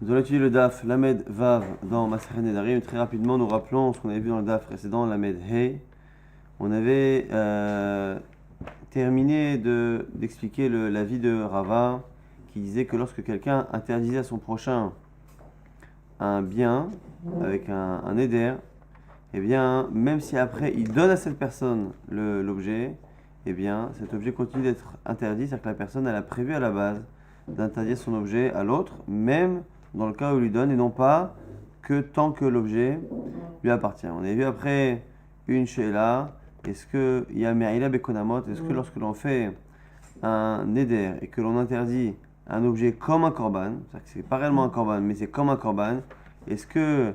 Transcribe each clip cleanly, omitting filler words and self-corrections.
Nous allons étudier le DAF Lamed Vav dans Masechet Nedarim. Très rapidement, nous rappelons ce qu'on avait vu dans le DAF précédent, Lamed He. On avait terminé d'expliquer l'avis de Rava qui disait que lorsque quelqu'un interdisait à son prochain un bien avec un éder, eh bien, même si après il donne à cette personne l'objet, eh bien, cet objet continue d'être interdit, c'est-à-dire que la personne elle a prévu à la base d'interdire son objet à l'autre, même dans le cas où il lui donne, et non pas que tant que l'objet lui appartient. On a vu après une sheila, est-ce qu'il y a Me'ila Bekonamot, est-ce que lorsque l'on fait un éder et que l'on interdit un objet comme un korban, c'est-à-dire que c'est pas réellement un korban, mais c'est comme un korban, est-ce que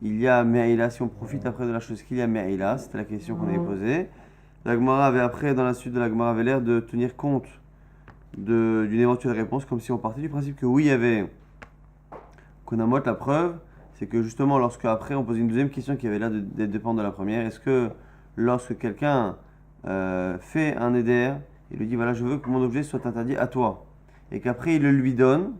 il y a Me'ila, si on profite après de la chose qu'il y a Me'ila, c'était la question qu'on avait posée. La Gemara avait après, dans la suite de la Gemara, avait l'air de tenir compte d'une éventuelle réponse, comme si on partait du principe que oui, il y avait Konamot. La preuve, c'est que justement, lorsque après on posait une deuxième question qui avait l'air de dépendre de la première, est-ce que lorsque quelqu'un fait un éder, il lui dit voilà, je veux que mon objet soit interdit à toi, et qu'après il le lui donne,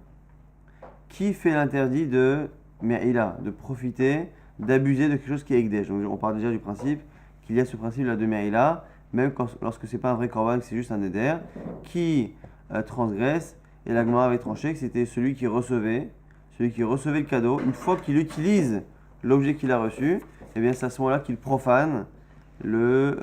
qui fait l'interdit de Me'ila, de profiter, d'abuser de quelque chose qui est Ekdesh. Donc on parle déjà du principe qu'il y a ce principe-là de Me'ila, même lorsque c'est pas un vrai korban, que c'est juste un éder, qui transgresse, et la Gemara avait tranché que c'était celui qui recevait le cadeau. Une fois qu'il utilise l'objet qu'il a reçu, eh bien c'est à ce moment-là qu'il profane le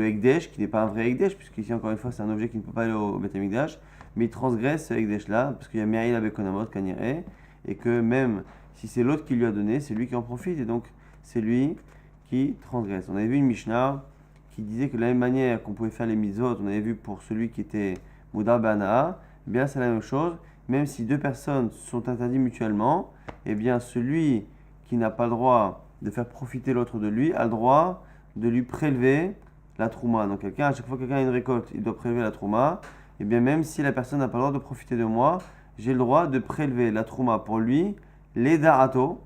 Ekdesh, qui n'est pas un vrai Ekdesh, puisqu'ici encore une fois c'est un objet qui ne peut pas aller au Beth Amikdash, mais il transgresse ce Ekdesh-là, parce qu'il y a Me'ila Bekonamot Kanire, et que même si c'est l'autre qui lui a donné, c'est lui qui en profite, et donc c'est lui qui transgresse. On avait vu une Mishnah qui disait que de la même manière qu'on pouvait faire les mitzvot, on avait vu pour celui qui était Moudar Bana'a, eh bien c'est la même chose, même si deux personnes sont interdites mutuellement, eh bien celui qui n'a pas le droit de faire profiter l'autre de lui a le droit de lui prélever la trouma. Donc à chaque fois que quelqu'un a une récolte, il doit prélever la trouma, et bien même si la personne n'a pas le droit de profiter de moi, j'ai le droit de prélever la trouma pour lui, les darato,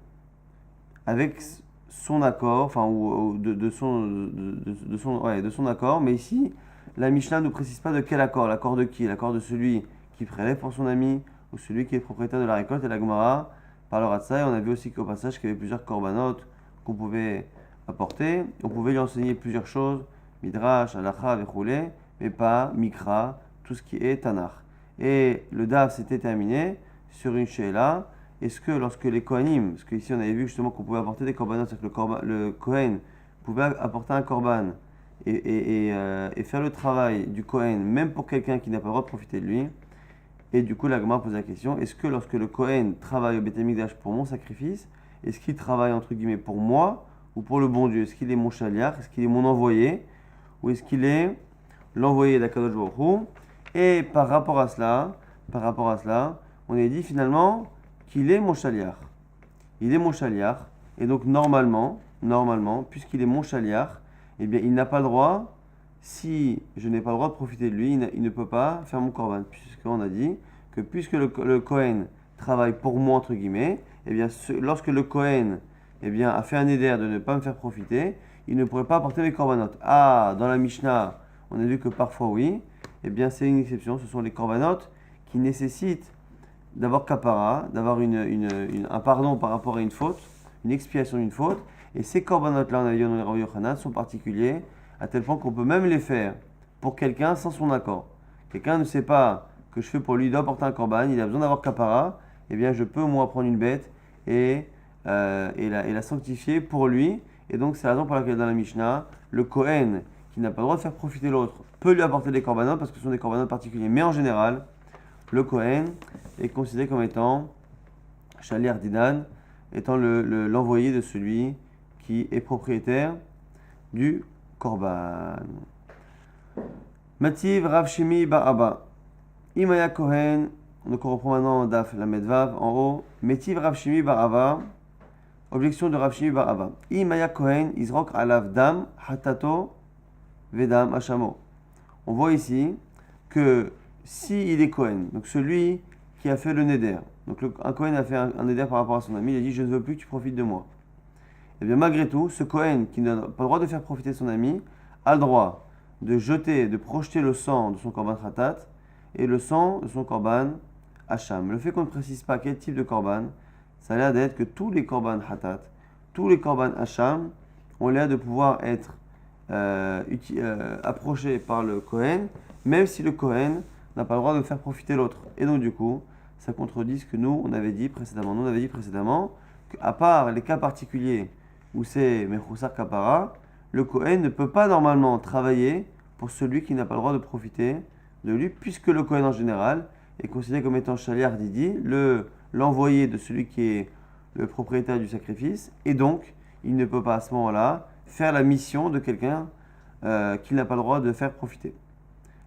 avec son accord, enfin, ou de son accord, mais ici, la Mishnah ne précise pas de quel accord, l'accord de qui, l'accord de celui qui prélève pour son ami, ou celui qui est propriétaire de la récolte, et la Gemara parlera de ça, et on a vu aussi qu'au passage qu'il y avait plusieurs corbanotes qu'on pouvait apporter, on pouvait lui enseigner plusieurs choses, Midrash, Halacha, Vechoulé, mais pas Mikra, tout ce qui est Tanakh. Et le DAF s'était terminé sur une sheila. Est-ce que lorsque les Kohanim, parce qu'ici on avait vu justement qu'on pouvait apporter des korbanot, c'est-à-dire que le Kohen pouvait apporter un korban et faire le travail du Kohen, même pour quelqu'un qui n'a pas le droit de profiter de lui. Et du coup, la Gemara pose la question, est-ce que lorsque le Kohen travaille au Beth Amikdash pour mon sacrifice, est-ce qu'il travaille entre guillemets pour moi ou pour le bon Dieu? Est-ce qu'il est mon shaliach? Est-ce qu'il est mon envoyé? Ou est-ce qu'il est l'envoyé d'Akadosh Baruch Hu? Et par rapport à cela, on a dit finalement qu'il est mon shaliach. Il est mon shaliach, et donc normalement, puisqu'il est mon shaliach, eh bien il n'a pas le droit, si je n'ai pas le droit de profiter de lui, il ne peut pas faire mon korban, puisqu'on a dit que puisque le Kohen travaille pour moi, entre guillemets, eh bien lorsque le Kohen a fait un éder de ne pas me faire profiter, il ne pourrait pas apporter mes korbanot. Ah, dans la Mishnah, on a vu que parfois oui, eh bien c'est une exception, ce sont les korbanot qui nécessitent d'avoir kapara, d'avoir un pardon par rapport à une faute, une expiation d'une faute, et ces korbanot-là, on a vu dans les Rav Yochanan, sont particuliers, à tel point qu'on peut même les faire pour quelqu'un sans son accord. Quelqu'un ne sait pas que je fais pour lui, il doit apporter un korban, il a besoin d'avoir kapara, eh bien je peux moi prendre une bête et la sanctifier pour lui, et donc c'est la raison pour laquelle dans la Mishnah, le Kohen, qui n'a pas le droit de faire profiter l'autre, peut lui apporter des korbanot parce que ce sont des korbanot particuliers, mais en général, le Kohen est considéré comme étant Shaliach Didan, étant l'envoyé de celui qui est propriétaire du Korban. Mativ Rav Shimi Bar Abba. Imaya Kohen, donc on reprend maintenant Daf la Medvav en haut. Mativ Rav Shimi Bar Abba. Objection de Rav Shimi Bar Abba. Imaya Kohen Izrok Alav Dam Hatato Vedam Hashamo. On voit ici que si il est Kohen, donc celui qui a fait le neder, donc un Kohen a fait un neder par rapport à son ami, il a dit je ne veux plus que tu profites de moi. Et bien malgré tout, ce Kohen qui n'a pas le droit de faire profiter son ami a le droit de jeter, de projeter le sang de son korban khatat et le sang de son korban Hacham. Le fait qu'on ne précise pas quel type de korban, ça a l'air d'être que tous les korban hatat, tous les korban Hacham, ont l'air de pouvoir être approchés par le Kohen, même si le Kohen n'a pas le droit de faire profiter l'autre. Et donc du coup, ça contredit ce que nous, on avait dit précédemment. Nous, on avait dit précédemment qu'à part les cas particuliers où c'est Mechoussar Kapara, le Kohen ne peut pas normalement travailler pour celui qui n'a pas le droit de profiter de lui, puisque le Kohen en général est considéré comme étant Shaliar Didi, l'envoyé de celui qui est le propriétaire du sacrifice, et donc il ne peut pas à ce moment-là faire la mission de quelqu'un qu'il n'a pas le droit de faire profiter.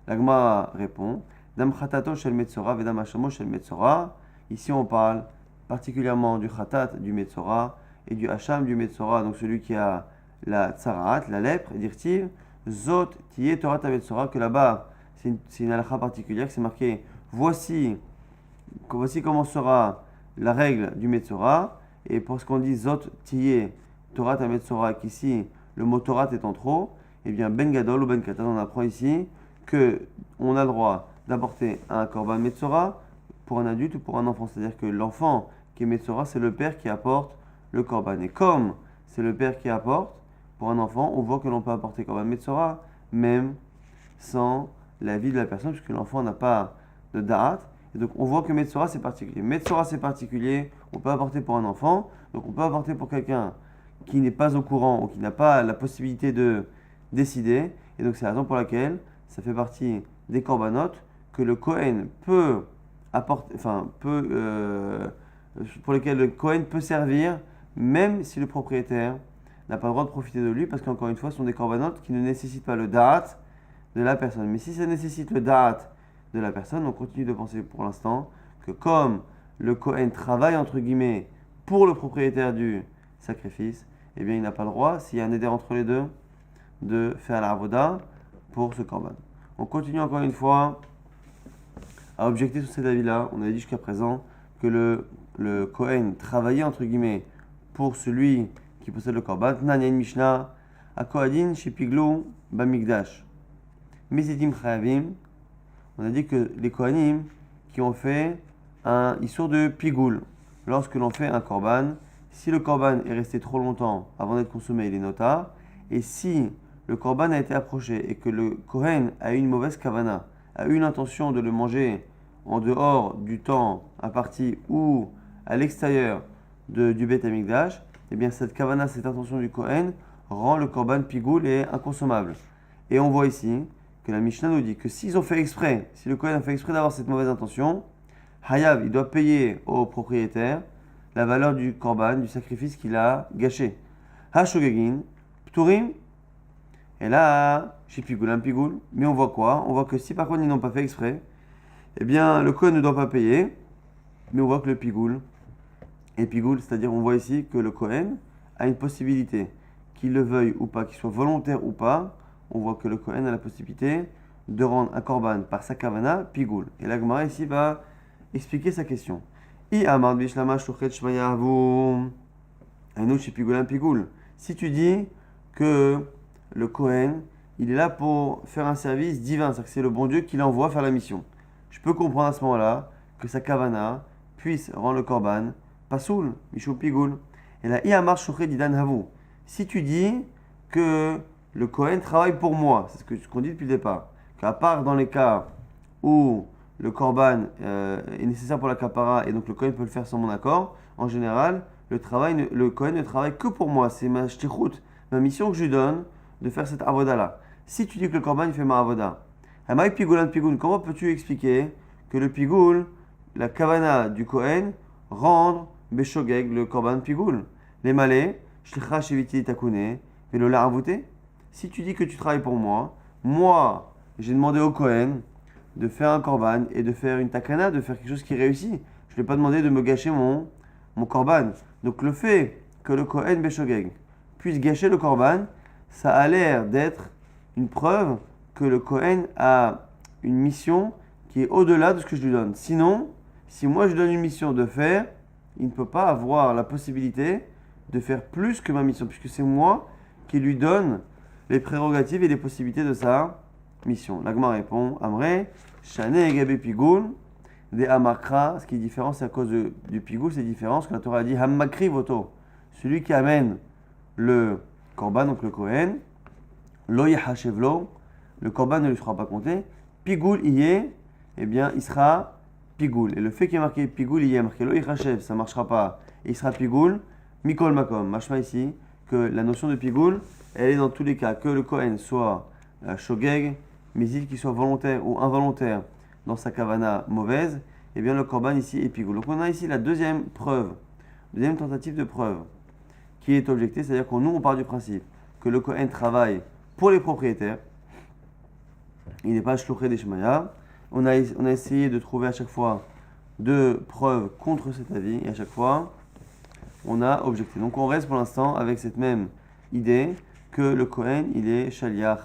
La Gemara répond Dam Khatato shel Metzora vedam Hashamo shel Metzora. Ici on parle particulièrement du Khatat du Metzora et du Hacham du Metzora, donc celui qui a la Tsaraat, la lèpre, et dirtiv Zot Tiye Torah Metzora, que là-bas c'est une halakha particulière, c'est marqué voici comment sera la règle du Metzora, et pour ce qu'on dit Zot Tiye Torah Metzora, qu'ici le mot Torah est en trop, et bien Ben Gadol ou Ben Katan, on apprend ici qu'on a le droit d'apporter un korban Metzora pour un adulte ou pour un enfant. C'est-à-dire que l'enfant qui est Metzora, c'est le père qui apporte le korban. Et comme c'est le père qui apporte, pour un enfant, on voit que l'on peut apporter korban Metzora, même sans l'avis de la personne, puisque l'enfant n'a pas de da'at. Et donc on voit que Metzora c'est particulier. Metzora c'est particulier, on peut apporter pour un enfant, donc on peut apporter pour quelqu'un qui n'est pas au courant ou qui n'a pas la possibilité de décider. Et donc c'est la raison pour laquelle ça fait partie des corbanotes que le Kohen peut apporter, pour lesquels le Kohen peut servir, même si le propriétaire n'a pas le droit de profiter de lui, parce qu'encore une fois, ce sont des corbanotes qui ne nécessitent pas le da'at de la personne. Mais si ça nécessite le da'at de la personne, on continue de penser pour l'instant que comme le Kohen travaille entre guillemets pour le propriétaire du sacrifice, eh bien il n'a pas le droit, s'il y a un éder entre les deux, de faire la avoda pour ce korban. On continue encore une fois à objecter sur cet avis-là. On avait dit jusqu'à présent que le Kohen travaillait entre guillemets pour celui qui possède le korban. Nan une Mishnah à Kohadim Shipiglu Bamikdash. Mesidim Chayavim. On a dit que les Kohanim qui ont fait un issour de pigoul, lorsque l'on fait un korban, si le korban est resté trop longtemps avant d'être consommé, il est nota. Et si le korban a été approché et que le Kohen a eu une mauvaise kavana, a eu l'intention de le manger en dehors du temps imparti ou à l'extérieur du Beth Amikdash, eh bien cette kavana, cette intention du Kohen rend le korban pigoul et inconsommable. Et on voit ici que la Mishnah nous dit que s'ils ont fait exprès, si le Kohen a fait exprès d'avoir cette mauvaise intention, Hayav, il doit payer au propriétaire la valeur du korban, du sacrifice qu'il a gâché. Hashogegin, Pturim. Et là, chez Pigoul, un Pigoul. Mais on voit quoi? On voit que si par contre ils n'ont pas fait exprès, eh bien le Kohen ne doit pas payer. Mais on voit que le Pigoul est Pigoul, c'est-à-dire on voit ici que le Kohen a une possibilité, qu'il le veuille ou pas, qu'il soit volontaire ou pas, on voit que le Kohen a la possibilité de rendre un korban par sa kavana Pigoul. Et la Gemara ici va expliquer sa question. I amar bishlama shochet shmaya avu un autre chez Pigoul, un Pigoul. Si tu dis que le Kohen, il est là pour faire un service divin, c'est-à-dire que c'est le bon Dieu qui l'envoie faire la mission. Je peux comprendre à ce moment-là que sa kavana puisse rendre le korban pasoul, michou Pigoul. Et là, i amar shochet didan havu. Si tu dis que le Kohen travaille pour moi, c'est ce qu'on dit depuis le départ, qu'à part dans les cas où le korban est nécessaire pour la kapara et donc le Kohen peut le faire sans mon accord, en général, le Kohen ne travaille que pour moi. C'est ma shtichut, ma mission que je lui donne de faire cette avoda-là. Si tu dis que le korban il fait ma avoda, comment peux-tu expliquer que le pigoul, la kavana du Kohen, rendre beshogeg le korban pigoul? Les malais, shlicha sheviti takune, velo la avouté. Si tu dis que tu travailles pour moi, j'ai demandé au Kohen de faire un korban et de faire une takana, de faire quelque chose qui réussit. Je ne lui ai pas demandé de me gâcher mon korban. Donc le fait que le Kohen Beshogeg puisse gâcher le korban, ça a l'air d'être une preuve que le Kohen a une mission qui est au-delà de ce que je lui donne. Sinon, si moi je lui donne une mission de faire, il ne peut pas avoir la possibilité de faire plus que ma mission, puisque c'est moi qui lui donne les prérogatives et les possibilités de sa mission. L'Agma répond, Amré, Shane Egabe Pigoul, des Hamakra. Ce qui est différent, c'est à cause du pigoul, c'est différent. Ce que la Torah a dit, Hamakri voto. Celui qui amène le korban, donc le Kohen, lo yehashevlo, le korban ne lui sera pas compté. Pigoul y est, eh bien, il sera pigoul. Et le fait qu'il y ait marqué pigoul, il y a marqué lo yehashev, ça ne marchera pas. Et il sera pigoul, mikol makom. Machma ici, que la notion de pigoul, elle est dans tous les cas, que le Kohen soit shogeg, misil qui soit volontaire ou involontaire dans sa kavana mauvaise, eh bien le korban ici est pigoul. Donc on a ici la deuxième preuve, deuxième tentative de preuve qui est objectée, c'est-à-dire que nous on part du principe que le Kohen travaille pour les propriétaires, il n'est pas shlouché des shmaya. On a essayé de trouver à chaque fois deux preuves contre cet avis et à chaque fois on a objecté. Donc on reste pour l'instant avec cette même idée que le Kohen il est shaliach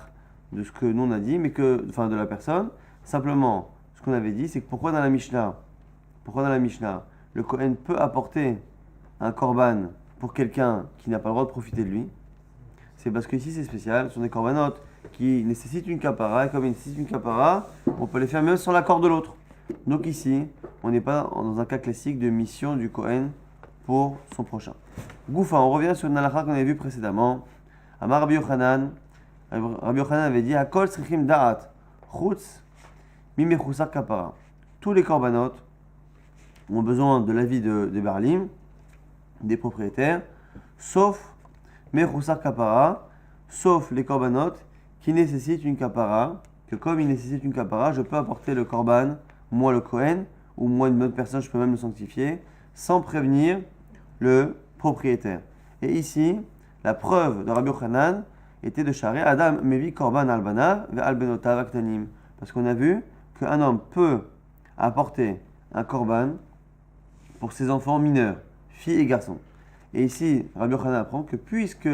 de ce que nous on a dit, mais que, enfin de la personne. Simplement, ce qu'on avait dit, c'est que pourquoi dans la Mishnah, le Kohen peut apporter un korban pour quelqu'un qui n'a pas le droit de profiter de lui. C'est parce que ici c'est spécial, ce sont des korbanotes qui nécessitent une kapara, et comme ils nécessitent une kapara, on peut les faire même sans l'accord de l'autre. Donc ici, on n'est pas dans un cas classique de mission du Kohen pour son prochain. Goufa, on revient sur une halakha qu'on avait vu précédemment. Amar Rabbi Yochanan avait dit Hakol srichim da'at chutz mimechusar kapara. Tous les korbanotes ont besoin de l'avis de Barlim, des propriétaires, sauf mechusar kapara, sauf les korbanotes qui nécessitent une kapara, que comme ils nécessitent une kapara, je peux apporter le korban, moi le Kohen, ou moi une autre personne, je peux même le sanctifier, sans prévenir le propriétaire. Et ici, la preuve de Rabbi Yochanan était de charrer Adam mevi korban albanav ve albenotav aktanim. Parce qu'on a vu qu'un homme peut apporter un korban pour ses enfants mineurs, filles et garçons. Et ici, Rabbi Yochanan apprend que puisque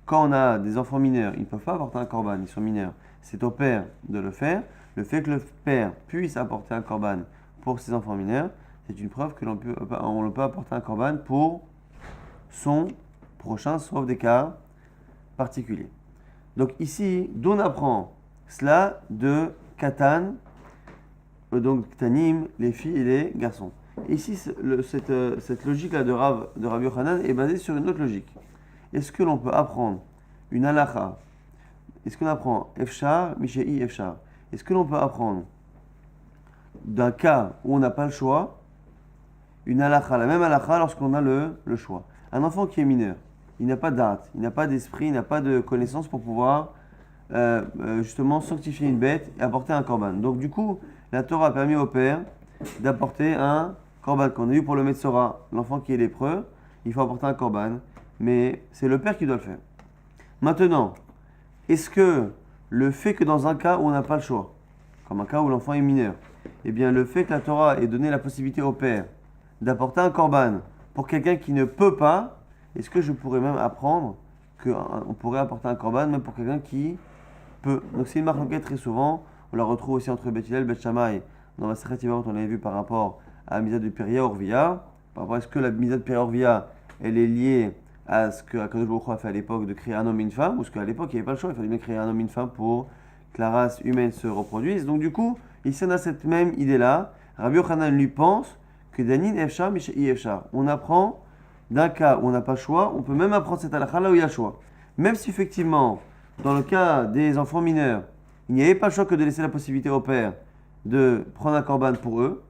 quand on a des enfants mineurs, ils ne peuvent pas apporter un korban, ils sont mineurs, c'est au père de le faire. Le fait que le père puisse apporter un korban pour ses enfants mineurs, c'est une preuve que l'on peut apporter un korban pour son prochain, sauf des cas particuliers. Donc ici, d'où on apprend cela de Katan, donc Tanim, les filles et les garçons. Ici, cette logique-là de Rabbi Yochanan est basée sur une autre logique. Est-ce que l'on peut apprendre une halakha? Est-ce qu'on apprend Efshar, Mishei Efshar? Est-ce que l'on peut apprendre d'un cas où on n'a pas le choix, une halakha, la même halakha lorsqu'on a le choix? Un enfant qui est mineur, il n'a pas d'art, il n'a pas d'esprit, il n'a pas de connaissance pour pouvoir justement sanctifier une bête et apporter un korban. Donc du coup, la Torah a permis au père d'apporter un korban. Qu'on a eu pour le Metzora, l'enfant qui est lépreux, il faut apporter un korban, mais c'est le père qui doit le faire. Maintenant, est-ce que le fait que dans un cas où on n'a pas le choix, comme un cas où l'enfant est mineur, eh bien le fait que la Torah ait donné la possibilité au père d'apporter un korban pour quelqu'un qui ne peut pas, est-ce que je pourrais même apprendre qu'on pourrait apporter un korban même pour quelqu'un qui peut? Donc c'est une marque très souvent, on la retrouve aussi entre Beth Hillel et Beth Shammai. Dans la Sechet Yevamot, on l'avait vu par rapport à la misade de Peria Orvia. Par rapport à ce que la misade de Peria Orvia, elle est liée à ce que Akadosh Baruch Hu a fait à l'époque de créer un homme et une femme, ou ce qu'à l'époque il n'y avait pas le choix, il fallait bien créer un homme et une femme pour que la race humaine se reproduise. Donc du coup, ici on a cette même idée-là. Rabbi Yochanan lui pense que Danin Efshar, Mishei Efshar. On apprend d'un cas où on n'a pas le choix, on peut même apprendre cette halakha là où il y a le choix. Même si effectivement, dans le cas des enfants mineurs, il n'y avait pas le choix que de laisser la possibilité au père de prendre un korban pour eux,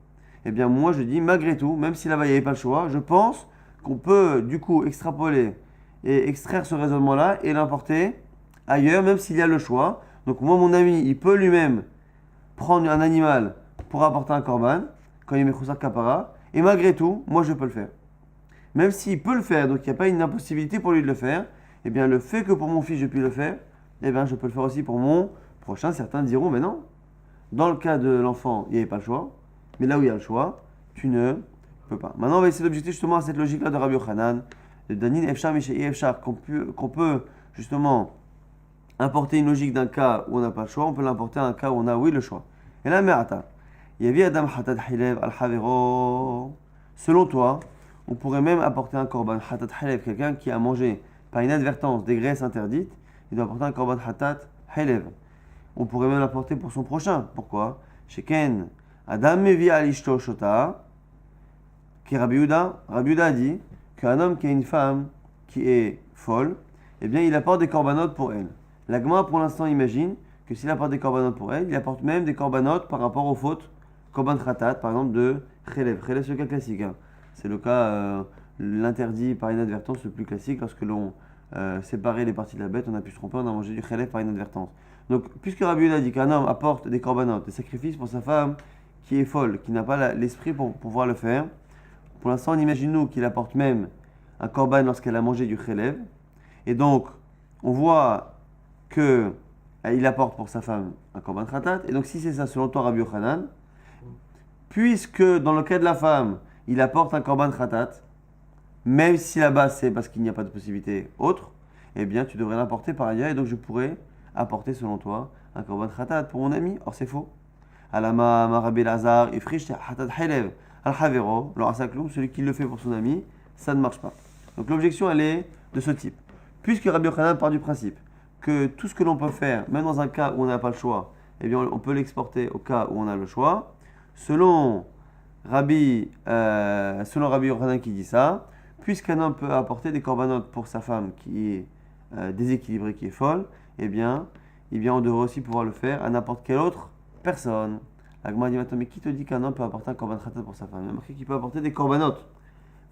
eh bien moi je dis, malgré tout, même si là-bas il n'y avait pas le choix, je pense qu'on peut du coup extrapoler et extraire ce raisonnement-là et l'importer ailleurs, même s'il y a le choix. Donc moi, mon ami, il peut lui-même prendre un animal pour apporter un korban, quand il met Khoussar Kapara, et malgré tout, moi je peux le faire. Même s'il peut le faire, donc il n'y a pas une impossibilité pour lui de le faire, eh bien le fait que pour mon fils je puisse le faire, eh bien je peux le faire aussi pour mon prochain. Certains diront, mais non, dans le cas de l'enfant, il n'y avait pas le choix, mais là où il y a le choix, tu ne peux pas. Maintenant, on va essayer d'objecter justement à cette logique-là de Rabbi Yochanan, de Danin Efshar, Mishei Efshar, qu'on peut justement importer une logique d'un cas où on n'a pas le choix, on peut l'importer à un cas où on a, oui, le choix. Et là, Me'ata, Yavi Adam Hatat Hilev al Havero. Selon toi, on pourrait même apporter un korban Hatat Hilev, quelqu'un qui a mangé par inadvertance des graisses interdites, il doit apporter un korban Hatat Hilev. On pourrait même l'apporter pour son prochain. Pourquoi? Sheken Adam mevi al ishto shota, qui Rabbi Yehuda a dit qu'un homme qui a une femme qui est folle, eh bien il apporte des corbanotes pour elle. La Gemara pour l'instant imagine que s'il apporte des corbanotes pour elle, il apporte même des corbanotes par rapport aux fautes korban khatat, par exemple de chelev. Chelev c'est le cas classique. Hein. C'est le cas, l'interdit par inadvertance le plus classique lorsque l'on séparait les parties de la bête, on a pu se tromper, on a mangé du chelev par inadvertance. Donc puisque Rabbi Yehuda dit qu'un homme apporte des corbanotes, des sacrifices pour sa femme qui est folle, qui n'a pas l'esprit pour pouvoir le faire, pour l'instant on imagine nous qu'il apporte même un korban lorsqu'elle a mangé du chelev. Et donc on voit que il apporte pour sa femme un korban khatat. Et donc si c'est ça selon toi Rabbi Yochanan, puisque dans le cas de la femme, il apporte un korban khatat, même si là-bas c'est parce qu'il n'y a pas de possibilité autre, eh bien tu devrais l'apporter par ailleurs et donc je pourrais apporter selon toi un korban khatat pour mon ami. Or c'est faux. Alama Rabbi Lazar, ifrish khatat helev al havero, celui qui le fait pour son ami, ça ne marche pas. Donc l'objection elle est de ce type. Puisque Rabbi Yochanan part du principe que tout ce que l'on peut faire, même dans un cas où on n'a pas le choix, eh bien on peut l'exporter au cas où on a le choix. Selon Rabbi Yochanan qui dit ça, puisqu'un homme peut apporter des corbanotes pour sa femme qui est déséquilibrée, qui est folle, eh bien on devrait aussi pouvoir le faire à n'importe quelle autre personne. La Gemara dit maintenant, mais qui te dit qu'un homme peut apporter un korban khatat pour sa femme? Il y a marqué qu'il peut apporter des corbanotes.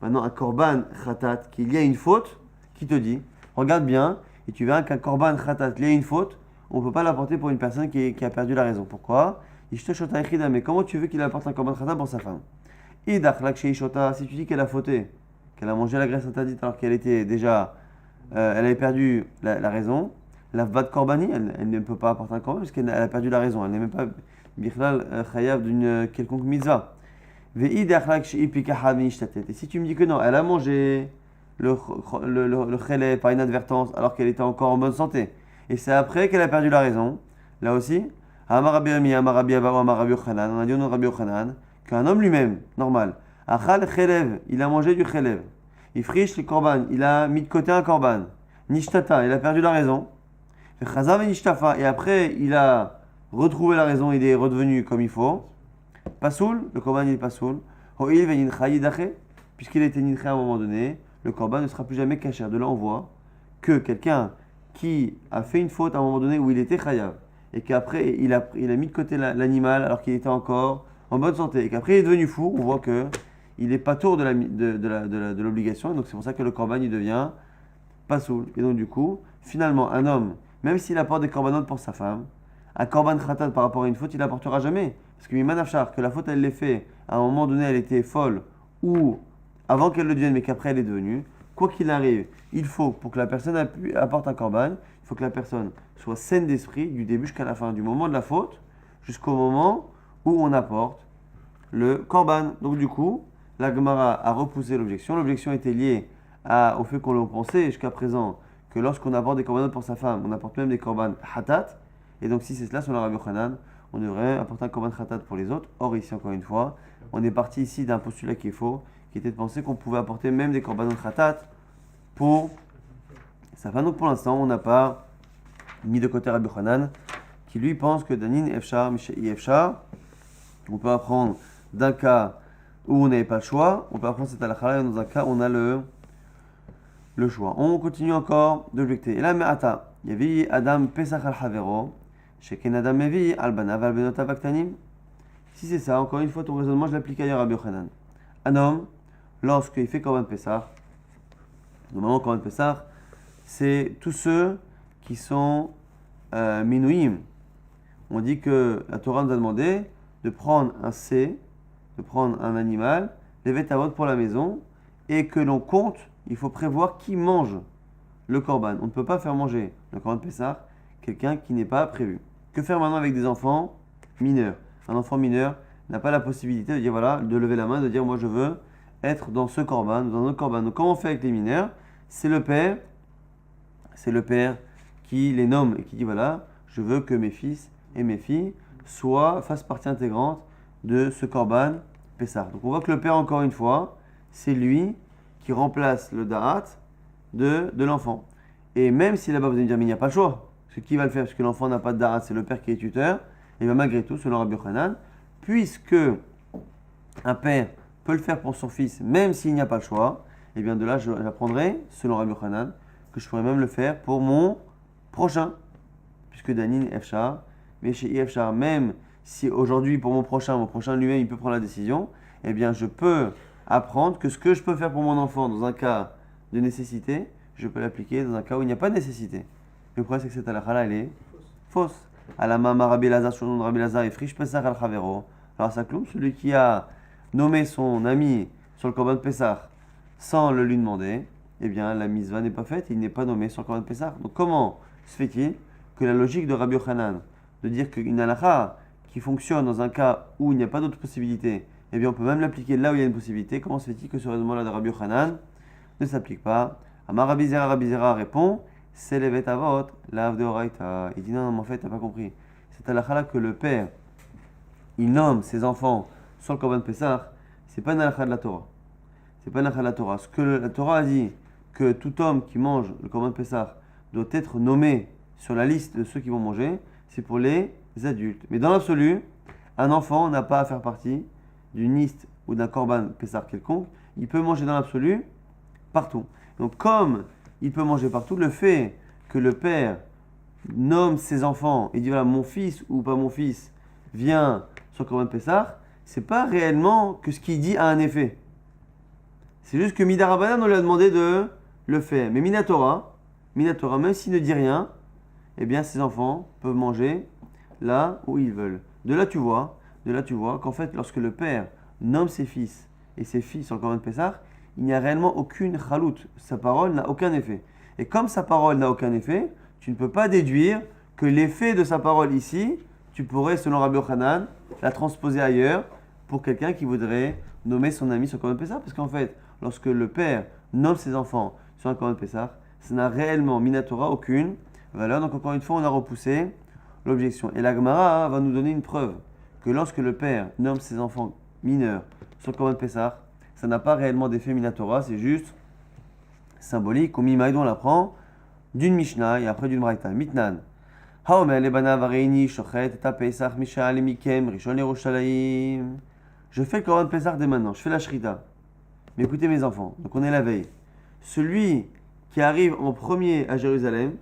Maintenant, un korban khatat, qu'il y a une faute, qui te dit? Regarde bien, et tu verras qu'un korban khatat, il y a une faute, on ne peut pas l'apporter pour une personne qui a perdu la raison. Pourquoi? Mais comment tu veux qu'il apporte un korban khatat pour sa femme? Si tu dis qu'elle a fauté, qu'elle a mangé la graisse interdite alors qu'elle était déjà, elle avait perdu la raison, la vad korbani, elle ne peut pas apporter un korban parce qu'elle a perdu la raison. Elle n'est même pas bichlal chayav d'une quelconque mitzvah. Et si tu me dis que non, elle a mangé le chelev par inadvertance alors qu'elle était encore en bonne santé, et c'est après qu'elle a perdu la raison, là aussi, Amar Rabbi Ami, Amar Rabbi Aba, Amar Rabbi Yochanan, on a dit au nom de Rabbi Yochanan qu'un homme lui-même, normal, Achal chelev, il a mangé du chelev, Ifrish le korban, il a mis de côté un korban, Nishtata, il a perdu la raison, Chazav et Nishtafa, et après il a retrouvé la raison, il est redevenu comme il faut. Pasoul, le korban il est pasoul. Ho'il ve'nincha yidache, puisqu'il a été nincha à un moment donné, le korban ne sera plus jamais kasher. De là on voit que quelqu'un qui a fait une faute à un moment donné où il était chayav, et qu'après il a mis de côté l'animal alors qu'il était encore en bonne santé, et qu'après il est devenu fou, on voit que il est pas tour de l'obligation, et donc c'est pour ça que le korban il devient pasoul. Et donc du coup, finalement un homme, même s'il apporte des korbanotes pour sa femme, un korban khatat par rapport à une faute, il n'apportera jamais. Parce que Mimanafchar, que la faute elle l'ait fait, à un moment donné elle était folle, ou avant qu'elle le devienne, mais qu'après elle est devenue, quoi qu'il arrive, il faut, pour que la personne apporte un korban, il faut que la personne soit saine d'esprit du début jusqu'à la fin, du moment de la faute, jusqu'au moment où on apporte le korban. Donc du coup, la Gemara a repoussé l'objection. L'objection était liée au fait qu'on l'a pensé jusqu'à présent que lorsqu'on apporte des korbanot pour sa femme, on apporte même des korban hatat. Et donc si c'est cela, sur le Rabbi Yochanan, on devrait apporter un korban khatat pour les autres. Or ici, encore une fois, on est parti ici d'un postulat qui est faux, qui était de penser qu'on pouvait apporter même des korbanot khatat pour sa femme. Donc pour l'instant, on n'a pas mis de côté Rabbi Yochanan, qui lui pense que Danin Efshar, Mishai Efshar, on peut apprendre d'un cas où on n'avait pas le choix, on peut apprendre cette halakha dans un cas où on a le choix. On continue encore d'objecter. Et là, Me'ata, Yavi Adam Pesach al Havero, Sheken Adam Mevi al Banav al Benotav Aktanim. Si c'est ça, encore une fois, ton raisonnement, je l'applique ailleurs à Rabbi Yochanan. Un homme, lorsqu'il fait Korban Pesach, normalement, Korban Pesach, c'est tous ceux qui sont minouim. On dit que la Torah nous a demandé de prendre un C, de prendre un animal, les vétavot pour la maison, et que l'on compte, il faut prévoir qui mange le korban. On ne peut pas faire manger le korban Pessah quelqu'un qui n'est pas prévu. Que faire maintenant avec des enfants mineurs? Un enfant mineur n'a pas la possibilité de dire voilà, de lever la main, de dire moi je veux être dans ce korban, dans notre korban. Donc comment on fait avec les mineurs? C'est le père qui les nomme et qui dit voilà, je veux que mes fils et mes filles fassent partie intégrante de ce korban Pessah. Donc on voit que le père, encore une fois, c'est lui qui remplace le da'at de l'enfant. Et même si là-bas vous allez me dire mais il n'y a pas le choix, ce qui va le faire parce que l'enfant n'a pas de da'at, c'est le père qui est tuteur, et bien malgré tout, selon Rabbi Yochanan, puisque un père peut le faire pour son fils, même s'il n'y a pas le choix, et bien de là, j'apprendrai, selon Rabbi Yochanan, que je pourrais même le faire pour mon prochain. Puisque Danin Efshar, mais chez Efshar, même si aujourd'hui, pour mon prochain lui-même, il peut prendre la décision, eh bien, je peux apprendre que ce que je peux faire pour mon enfant dans un cas de nécessité, je peux l'appliquer dans un cas où il n'y a pas de nécessité. Le problème, c'est que cette halakha-là, elle est fausse. Alama Rabbi Lazar, sur le nom de Rabbi Lazar, et Frish Pesach al Chavero. Alors, ça cloum, celui qui a nommé son ami sur le Korban Pesach sans le lui demander, eh bien, la mitzvah n'est pas faite, il n'est pas nommé sur le Korban Pesach. Donc, comment se fait-il que la logique de Rabbi Yochanan, de dire qu'une halakha qui fonctionne dans un cas où il n'y a pas d'autre possibilité, eh bien, on peut même l'appliquer là où il y a une possibilité, comment se fait-il que ce raisonnement-là de Rabbi Yochanan ne s'applique pas? Amar Rabbi Zera répond, c'est les vetavot, la deoraita. Il dit non, mais en fait, t'as pas compris. C'est halakha que le père, il nomme ses enfants sur le Korban Pesach, c'est pas une halakha de la Torah. C'est pas une halakha de la Torah. Ce que la Torah a dit, que tout homme qui mange le Korban Pesach doit être nommé sur la liste de ceux qui vont manger, c'est pour les adultes. Mais dans l'absolu, un enfant n'a pas à faire partie d'une liste ou d'un Korban Pesach quelconque. Il peut manger dans l'absolu partout. Donc comme il peut manger partout, le fait que le père nomme ses enfants et dit voilà, mon fils ou pas mon fils vient sur le Korban Pesach, c'est pas réellement que ce qu'il dit a un effet. C'est juste que Midarabanan, on lui a demandé de le faire. Mais Minatora, même s'il ne dit rien, eh bien ses enfants peuvent manger là où ils veulent. De là tu vois qu'en fait, lorsque le père nomme ses fils et ses filles sur le Korban Pesach, il n'y a réellement aucune chaloute. Sa parole n'a aucun effet. Et comme sa parole n'a aucun effet, tu ne peux pas déduire que l'effet de sa parole ici, tu pourrais, selon Rabbi Yochanan, la transposer ailleurs pour quelqu'un qui voudrait nommer son ami sur le Korban Pesach. Parce qu'en fait, lorsque le père nomme ses enfants sur un Korban Pesach, ça n'a réellement, minatora, aucune valeur. Donc encore une fois, on a repoussé l'objection. Et la Gemara va nous donner une preuve que lorsque le père nomme ses enfants mineurs sur le Korban Pesach, ça n'a pas réellement d'effet minatora, c'est juste symbolique. Comme Imaïdon l'apprend d'une Mishnah et après d'une Braïta. Mitnan. Je fais le Korban Pesach dès maintenant, je fais la Shrita. Mais écoutez mes enfants, donc on est la veille. Celui qui arrive en premier à Jérusalem,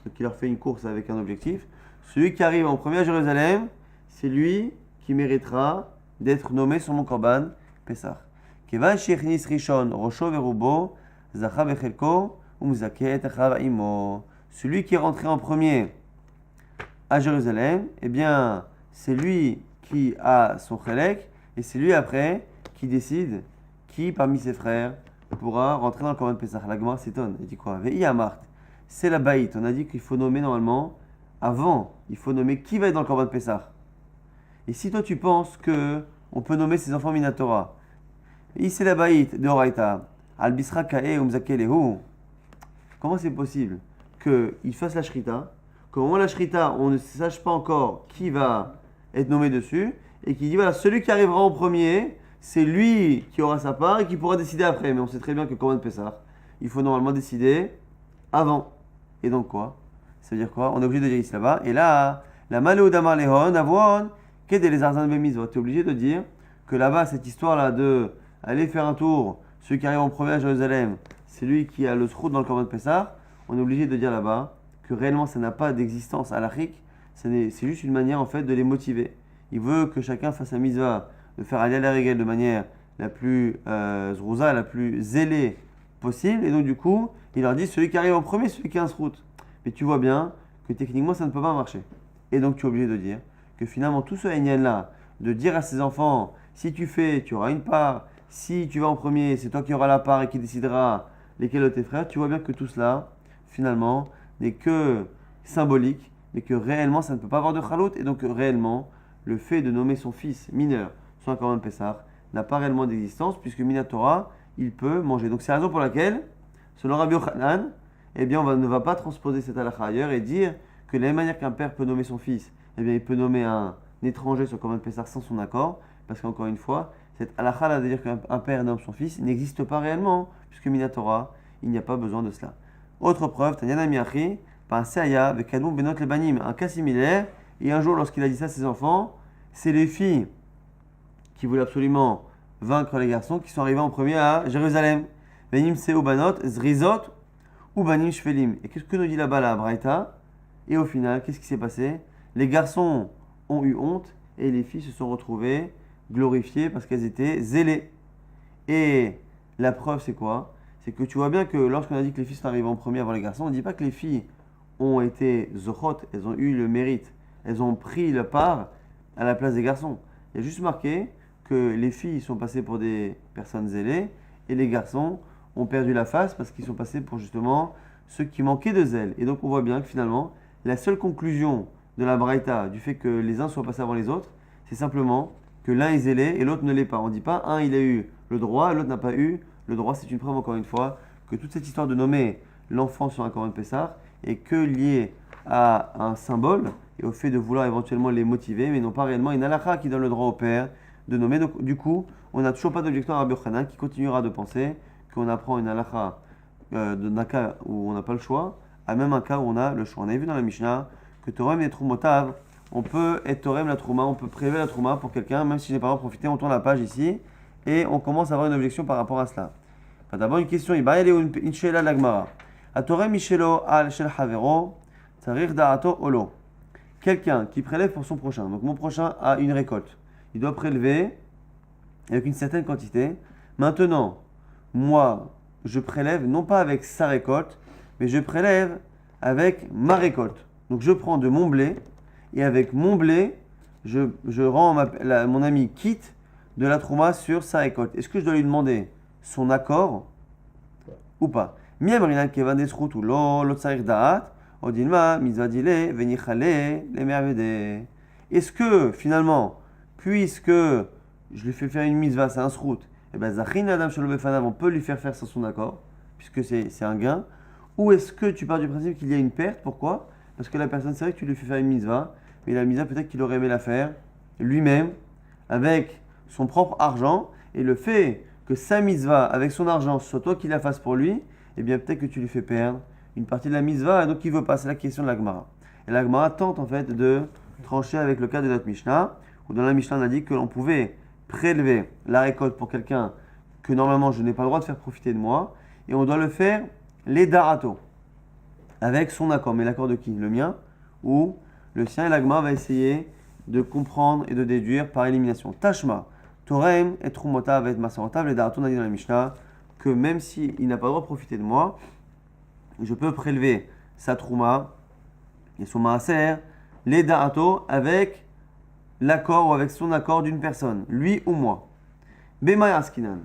donc qui leur fait une course avec un objectif, celui qui arrive en premier à Jérusalem, c'est lui qui méritera d'être nommé sur mon Korban Pesach. Kevan shechnis rishon rosho verubo zacha bechelko umzaket achav imo. Celui qui est rentré en premier à Jérusalem, eh bien, c'est lui qui a son chelek et c'est lui après qui décide qui parmi ses frères pourra rentrer dans le Korban Pesach. La Gemara s'étonne. Elle dit quoi? Ve'i amart. C'est la baït. On a dit qu'il faut nommer normalement avant. Il faut nommer qui va être dans le Korban Pesach. Et si toi tu penses que on peut nommer ses enfants minatora, c'est la baït de Horaïta. Al bisra kae umzakelehu. Comment c'est possible qu'il fasse la shrita, qu'au moment de la shrita, on ne sache pas encore qui va être nommé dessus, et qu'il dit voilà, celui qui arrivera en premier, c'est lui qui aura sa part et qui pourra décider après. Mais on sait très bien que Korban Pesach, il faut normalement décider avant. Et donc quoi? Ça veut dire quoi? On est obligé de dire ici là-bas. Et là, la malou damar lehon avon, qu'est les arzan bemizot. Tu es obligé de dire que là-bas, cette histoire-là de aller faire un tour, celui qui arrive en premier à Jérusalem, c'est lui qui a le srout dans le Korban Pesach. On est obligé de dire là-bas que réellement ça n'a pas d'existence halachique, c'est juste une manière en fait de les motiver. Il veut que chacun fasse sa mitzvah, de faire aller à la règle de manière la plus zrouza, la plus zélée possible, et donc du coup, il leur dit celui qui arrive en premier, celui qui a un srout. Mais tu vois bien que techniquement ça ne peut pas marcher. Et donc tu es obligé de dire que finalement tout ce haïnyan-là, de dire à ses enfants, si tu fais, tu auras une part, si tu vas en premier, c'est toi qui auras la part et qui décidera lesquels de tes frères, tu vois bien que tout cela, finalement, n'est que symbolique, mais que réellement ça ne peut pas avoir de chalout, et donc réellement, le fait de nommer son fils mineur sur un Korban Pesach n'a pas réellement d'existence, puisque Minatora, il peut manger. Donc c'est la raison pour laquelle, selon Rabbi Yochanan, eh bien on ne va pas transposer cette halakha ailleurs et dire que de la même manière qu'un père peut nommer son fils, eh bien il peut nommer un étranger sur Korban Pesach sans son accord, parce qu'encore une fois, cette halakha là de dire qu'un père nomme son fils n'existe pas réellement, puisque Minatora, il n'y a pas besoin de cela. Autre preuve, Tanyana Miachi, par un Seaya, avec Kadmou Benot Lebanim, un cas similaire, et un jour lorsqu'il a dit ça à ses enfants, c'est les filles qui voulaient absolument vaincre les garçons, qui sont arrivés en premier à Jérusalem. Venim Seo Banot, Zrizot, ou Banim Shvelim. Et qu'est-ce que nous dit là-bas la Braïta? Et au final, qu'est-ce qui s'est passé? Les garçons ont eu honte et les filles se sont retrouvées glorifiées parce qu'elles étaient zélées. Et la preuve, c'est quoi? C'est que tu vois bien que lorsqu'on a dit que les filles sont arrivées en premier avant les garçons, on ne dit pas que les filles ont été zochot, elles ont eu le mérite, elles ont pris la part à la place des garçons. Il y a juste marqué que les filles sont passées pour des personnes zélées et les garçons ont perdu la face parce qu'ils sont passés pour justement ceux qui manquaient de zèle. Et donc on voit bien que finalement, la seule conclusion de la Braïta, du fait que les uns soient passés avant les autres, c'est simplement que l'un est zélé et l'autre ne l'est pas. On ne dit pas un il a eu le droit et l'autre n'a pas eu le droit. C'est une preuve encore une fois que toute cette histoire de nommer l'enfant sur un Corban Pessah est que liée à un symbole et au fait de vouloir éventuellement les motiver, mais non pas réellement une halakha qui donne le droit au père de nommer. Donc du coup, on n'a toujours pas d'objection à Rabbi Yochanan qui continuera de penser qu'on apprend une halakha d'un cas où on n'a pas le choix, à même un cas où on a le choix. On avait vu dans la Mishnah que Torem et Trumotav, on peut être Torem la Trouma, on peut prélever la Trouma pour quelqu'un, même si je n'ai pas profité, on tourne la page ici, et on commence à avoir une objection par rapport à cela. Enfin, d'abord une question, il va y aller une shela l'agmara. A Torem Michelo al Shel Havero, Tsarir Da'ato Olo. Quelqu'un qui prélève pour son prochain, donc mon prochain a une récolte, il doit prélever avec une certaine quantité. Maintenant, moi, je prélève non pas avec sa récolte, mais je prélève avec ma récolte. Donc je prends de mon blé, et avec mon blé, je rends mon ami quitte de la trouma sur sa récolte. Est-ce que je dois lui demander son accord ou pas? Est-ce que finalement, puisque je lui fais faire une mitzvah, c'est un srout, et bien on peut lui faire sans son accord, puisque c'est un gain, ou est-ce que tu pars du principe qu'il y a une perte? Pourquoi? Parce que la personne, c'est vrai que tu lui fais faire une mitzvah, mais la mitzvah, peut-être qu'il aurait aimé la faire lui-même, avec son propre argent, et le fait que sa mitzvah, avec son argent, soit toi qui la fasses pour lui, eh bien peut-être que tu lui fais perdre une partie de la mitzvah, et donc il veut pas. C'est la question de la Gemara. Et la Gemara tente en fait de trancher avec le cas de notre Mishnah, où dans la Mishnah on a dit que l'on pouvait prélever la récolte pour quelqu'un que normalement je n'ai pas le droit de faire profiter de moi, et on doit le faire les darato, avec son accord. Mais l'accord de qui? Le mien ou le sien? Et la Gemara va essayer de comprendre et de déduire par élimination. Tashma, Torem et Trumota va être Masarotav. Les darato, on a dit dans la Mishnah que même s'il n'a pas le droit de profiter de moi, je peux prélever sa trouma et son maaser, les darato, avec l'accord ou avec son accord d'une personne, lui ou moi. Bema Yaskinan.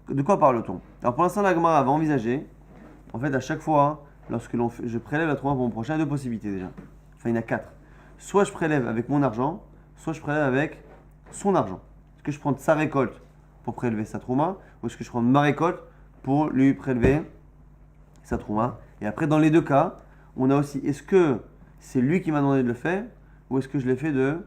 De quoi parle-t-on? Alors pour l'instant, la Gemara va envisager, en fait, à chaque fois, lorsque je prélève la trouma pour mon prochain, il y a deux possibilités déjà. Enfin, il y en a quatre. Soit je prélève avec mon argent, soit je prélève avec son argent. Est-ce que je prends de sa récolte pour prélever sa trouma, ou est-ce que je prends de ma récolte pour lui prélever sa trouma? Et après, dans les deux cas, on a aussi, est-ce que c'est lui qui m'a demandé de le faire, ou est-ce que je l'ai fait de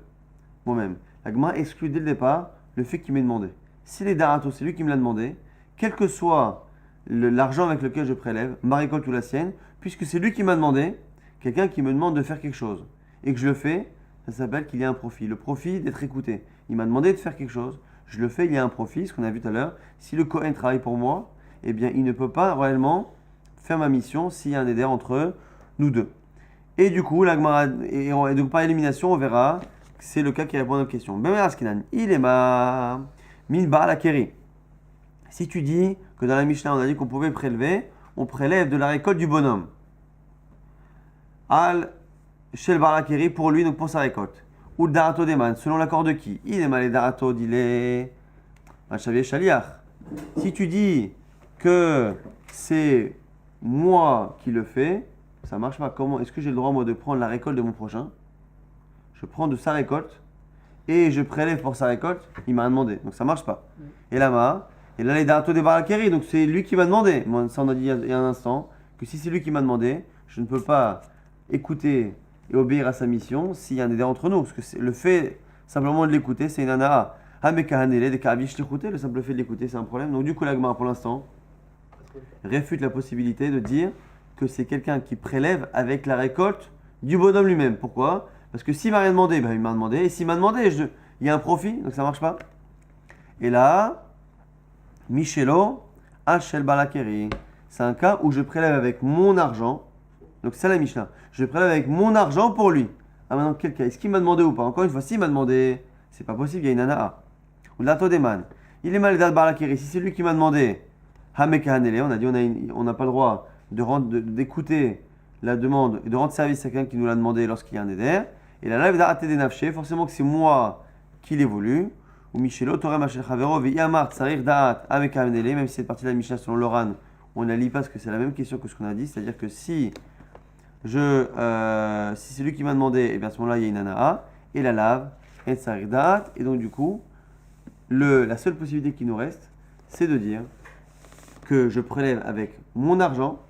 moi-même? La Gemara exclut dès le départ le fait qu'il m'ait demandé. Si les darato, c'est lui qui me l'a demandé, quel que soit l'argent avec lequel je prélève, ma récolte ou la sienne, puisque c'est lui qui m'a demandé, quelqu'un qui me demande de faire quelque chose, et que je le fais, ça s'appelle qu'il y a un profit. Le profit d'être écouté. Il m'a demandé de faire quelque chose, je le fais, il y a un profit, ce qu'on a vu tout à l'heure. Si le Kohen travaille pour moi, eh bien il ne peut pas réellement faire ma mission s'il y a un éder entre nous deux. Et du coup, la Gemara, et donc par élimination, on verra que c'est le cas qui répond à notre question. Il est ma min baal akeri. Si tu dis que dans la Mishnah, on a dit qu'on pouvait prélever, on prélève de la récolte du bonhomme. Al shel baal akeri pour lui, donc pour sa récolte. Ou le darato deman, selon l'accord de qui? Il est mal les darato, il est un chavier shaliach. Si tu dis que c'est moi qui le fais, ça marche pas. Comment? Est-ce que j'ai le droit, moi, de prendre la récolte de mon prochain? Je prends de sa récolte et je prélève pour sa récolte. Il m'a demandé, donc ça marche pas. Et là, les darato des barakeri, donc c'est lui qui m'a demandé. Moi, ça on a dit il y a un instant que si c'est lui qui m'a demandé, je ne peux pas écouter et obéir à sa mission s'il y a un éder entre nous. Parce que le fait simplement de l'écouter, c'est une anaa. Le simple fait de l'écouter, c'est un problème. Donc du coup, la Gemara, pour l'instant, réfute la possibilité de dire que c'est quelqu'un qui prélève avec la récolte du bonhomme lui-même. Pourquoi? Parce que s'il m'a rien demandé, ben il m'a demandé. Et s'il m'a demandé, il y a un profit, donc ça marche pas. Et là, Michelo, Hachel Balakeri. C'est un cas où je prélève avec mon argent. Donc c'est la Mishnah. Je prélève avec mon argent pour lui. Ah maintenant, quel cas? Est-ce qu'il m'a demandé ou pas? Encore une fois, s'il m'a demandé, c'est pas possible, il y a une anaa. Ou l'ato deman. Il est mal Balakeri. Si c'est lui qui m'a demandé, Hamekahanele, on a dit on n'a pas le droit d'écouter la demande et de rendre service à quelqu'un qui nous l'a demandé lorsqu'il y a un éder. Et la live d'arrêter des nafshé, forcément que c'est moi qui l'ai voulu. Ou Michelo, Torah Machel Chavero, Viyamart, Sarir Da'at, Hamekahanele, même si cette partie de la Mishnah selon l'Oran, on la lit parce que c'est la même question que ce qu'on a dit, c'est-à-dire que si c'est lui qui m'a demandé, et bien à ce moment-là il y a une anaa, et la lave, et Sarir Da'at, et donc du coup, la seule possibilité qui nous reste, c'est de dire que je prélève avec mon argent.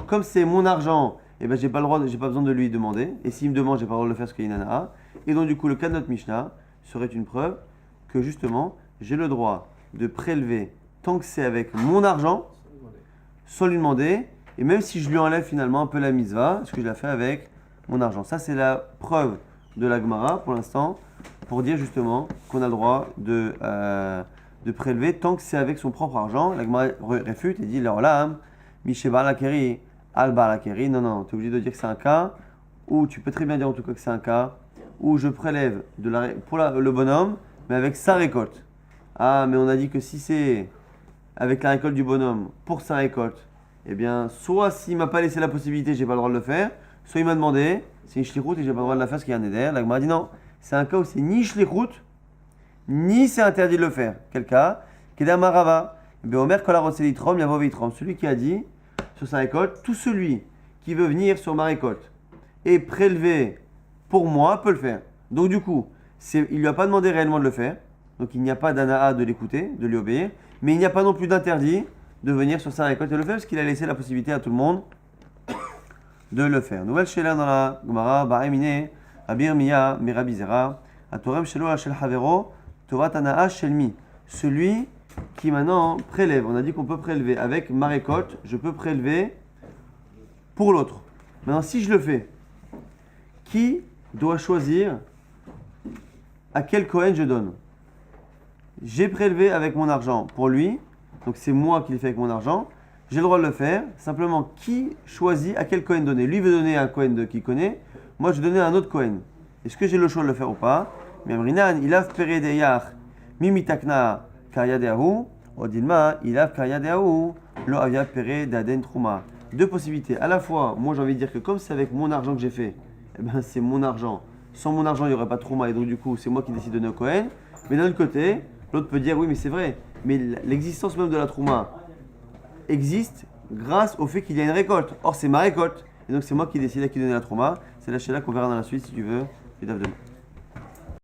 Comme c'est mon argent, et ben j'ai pas besoin de lui demander. Et s'il me demande, j'ai pas le droit de le faire parce qu'il y a une anaa. Et donc du coup, le cas de notre Mishnah serait une preuve que justement, j'ai le droit de prélever tant que c'est avec mon argent, sans lui demander. Et même si je lui enlève finalement un peu la mitzvah, ce que je l'ai fait avec mon argent. Ça, c'est la preuve de la Gemara pour l'instant, pour dire justement qu'on a le droit de prélever tant que c'est avec son propre argent. La Gemara réfute et dit l'olam, Miché Balakeri, Al Balakeri. Non, tu es obligé de dire que c'est un cas où tu peux très bien dire en tout cas que c'est un cas où je prélève pour le bonhomme, mais avec sa récolte. Ah, mais on a dit que si c'est avec la récolte du bonhomme pour sa récolte, eh bien, soit s'il m'a pas laissé la possibilité, j'ai pas le droit de le faire, soit il m'a demandé, c'est une shlichut et j'ai pas le droit de la faire parce qu'il y a un éder. La Gemara dit non, c'est un cas où c'est ni shlichut, ni c'est interdit de le faire. Quel cas? Kedama Rava. Omer Kolarotselitrom, Yavovitrom. Celui qui a dit sur sa récolte, tout celui qui veut venir sur ma récolte et prélever pour moi peut le faire. Donc du coup, il ne lui a pas demandé réellement de le faire. Donc il n'y a pas d'anaa de l'écouter, de lui obéir. Mais il n'y a pas non plus d'interdit de venir sur sa récolte et le faire parce qu'il a laissé la possibilité à tout le monde de le faire. Nouvelle chéla dans la Gemara, Ba'emine, Abir Miya, Mirabizera, Atorem Shelo Hashel Havero, Tovat Anaa Shelmi. Celui qui maintenant prélève. On a dit qu'on peut prélever avec ma récolte, je peux prélever pour l'autre. Maintenant, si je le fais, qui doit choisir à quel Kohen je donne? J'ai prélevé avec mon argent pour lui, donc c'est moi qui l'ai fait avec mon argent. J'ai le droit de le faire. Simplement, qui choisit à quel Kohen donner? Lui veut donner à un Kohen qu'il connaît. Moi, je vais donner à un autre Kohen. Est-ce que j'ai le choix de le faire ou pas? Mais Amrinan, il a péré des yach, mimitakna. Karyadeahu, Odilma, Ilav Karyadeahu, Lo Avia Pere Daden Trouma. Deux possibilités. À la fois, moi j'ai envie de dire que comme c'est avec mon argent que j'ai fait, eh ben c'est mon argent. Sans mon argent, il n'y aurait pas de Trouma et donc du coup, c'est moi qui décide de donner au Kohen. Mais d'un autre côté, l'autre peut dire oui, mais c'est vrai. Mais l'existence même de la Trouma existe grâce au fait qu'il y a une récolte. Or, c'est ma récolte. Et donc, c'est moi qui décide à qui donner la Trouma. C'est la Sheila qu'on verra dans la suite si tu veux. Et demain.